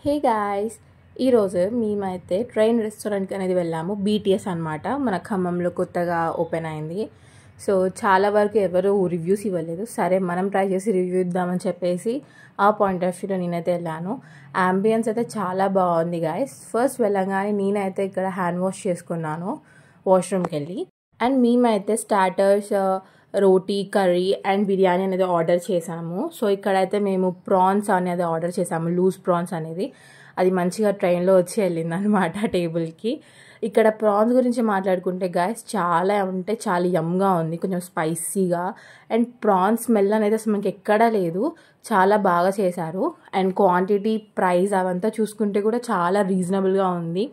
Hey guys, ఈరోజు మేమైతే train రెస్టారెంట్కి అనేది వెళ్ళాము. బీటీఎస్ అనమాట, మన ఖమ్మంలో కొత్తగా ఓపెన్ అయింది. సో చాలా వరకు ఎవరు రివ్యూస్ ఇవ్వలేదు. సరే మనం ట్రై చేసి రివ్యూ ఇద్దామని చెప్పేసి ఆ పాయింట్ ఆఫ్ వ్యూలో నేనైతే వెళ్ళాను. అంబియన్స్ అయితే చాలా బాగుంది గాయస్. ఫస్ట్ వెళ్ళగానే నేనైతే ఇక్కడ హ్యాండ్ వాష్ చేసుకున్నాను వాష్రూమ్కి వెళ్ళి. అండ్ మేమైతే starters, roti, curry and biryani అనేది ఆర్డర్ చేసాము. సో ఇక్కడైతే మేము ప్రాన్స్ అనేది ఆర్డర్ చేసాము, లూజ్ ప్రాన్స్ అనేది. అది మంచిగా ట్రైన్లో వచ్చి వెళ్ళింది అనమాట టేబుల్కి. ఇక్కడ ప్రాన్స్ గురించి మాట్లాడుకుంటే గాయస్ చాలా అంటే చాలా యమ్గా ఉంది, కొంచెం స్పైసీగా. అండ్ ప్రాన్స్ స్మెల్ అనేది అసలు మనకి ఎక్కడా లేదు, చాలా బాగా చేశారు. అండ్ క్వాంటిటీ, ప్రైస్ అవంతా చూసుకుంటే కూడా చాలా రీజనబుల్గా ఉంది.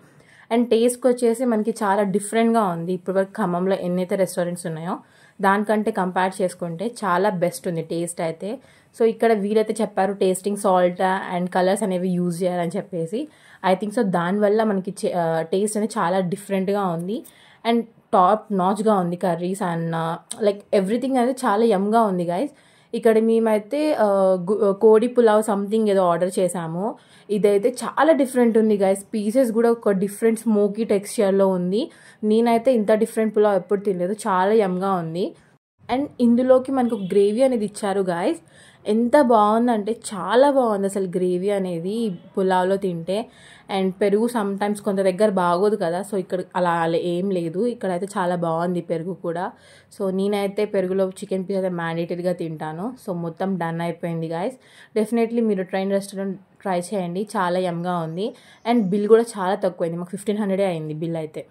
అండ్ టేస్ట్కి వచ్చేసి మనకి చాలా డిఫరెంట్గా ఉంది. ఇప్పటివరకు ఖమ్మంలో ఎన్నైతే రెస్టారెంట్స్ ఉన్నాయో దానికంటే కంపేర్ చేసుకుంటే చాలా బెస్ట్ ఉంది టేస్ట్ అయితే. సో ఇక్కడ వీరైతే చెప్పారు టేస్టింగ్ సాల్ట్ అండ్ కలర్స్ అనేవి యూజ్ చేయాలని చెప్పేసి. ఐ థింక్ సో దానివల్ల మనకి టేస్ట్ అనేది చాలా డిఫరెంట్గా ఉంది. అండ్ టాప్ నాచ్గా ఉంది కర్రీస్ అండ్ లైక్ ఎవ్రీథింగ్ అనేది చాలా యమ్గా ఉంది గైస్. ఇక్కడ మేమైతే కోడి పులావ్ సంథింగ్ ఏదో ఆర్డర్ చేసాము. ఇదైతే చాలా డిఫరెంట్ ఉంది గైస్. పీసెస్ కూడా ఒక డిఫరెంట్ స్మోకీ టెక్స్చర్లో ఉంది. నేనైతే ఇంత డిఫరెంట్ పులావ్ ఎప్పుడు తినలేదు, చాలా యమ్గా ఉంది. అండ్ ఇందులోకి మనకు గ్రేవీ అనేది ఇచ్చారు గాయస్. ఎంత బాగుందంటే చాలా బాగుంది అసలు గ్రేవీ అనేది పులావ్లో తింటే. అండ్ పెరుగు సమ్టైమ్స్ కొంత దగ్గర బాగోదు కదా, సో ఇక్కడ అలా ఏం లేదు. ఇక్కడైతే చాలా బాగుంది పెరుగు కూడా. సో నేనైతే పెరుగులో చికెన్ పీస్ అయితే మ్యాండేటరీగా తింటాను. సో మొత్తం డన్ అయిపోయింది గాయస్. డెఫినెట్లీ మీరు ట్రైన్ రెస్టారెంట్ ట్రై చేయండి, చాలా యమ్గా ఉంది. అండ్ బిల్ కూడా చాలా తక్కువైంది, మాకు 1500 అయింది బిల్ అయితే.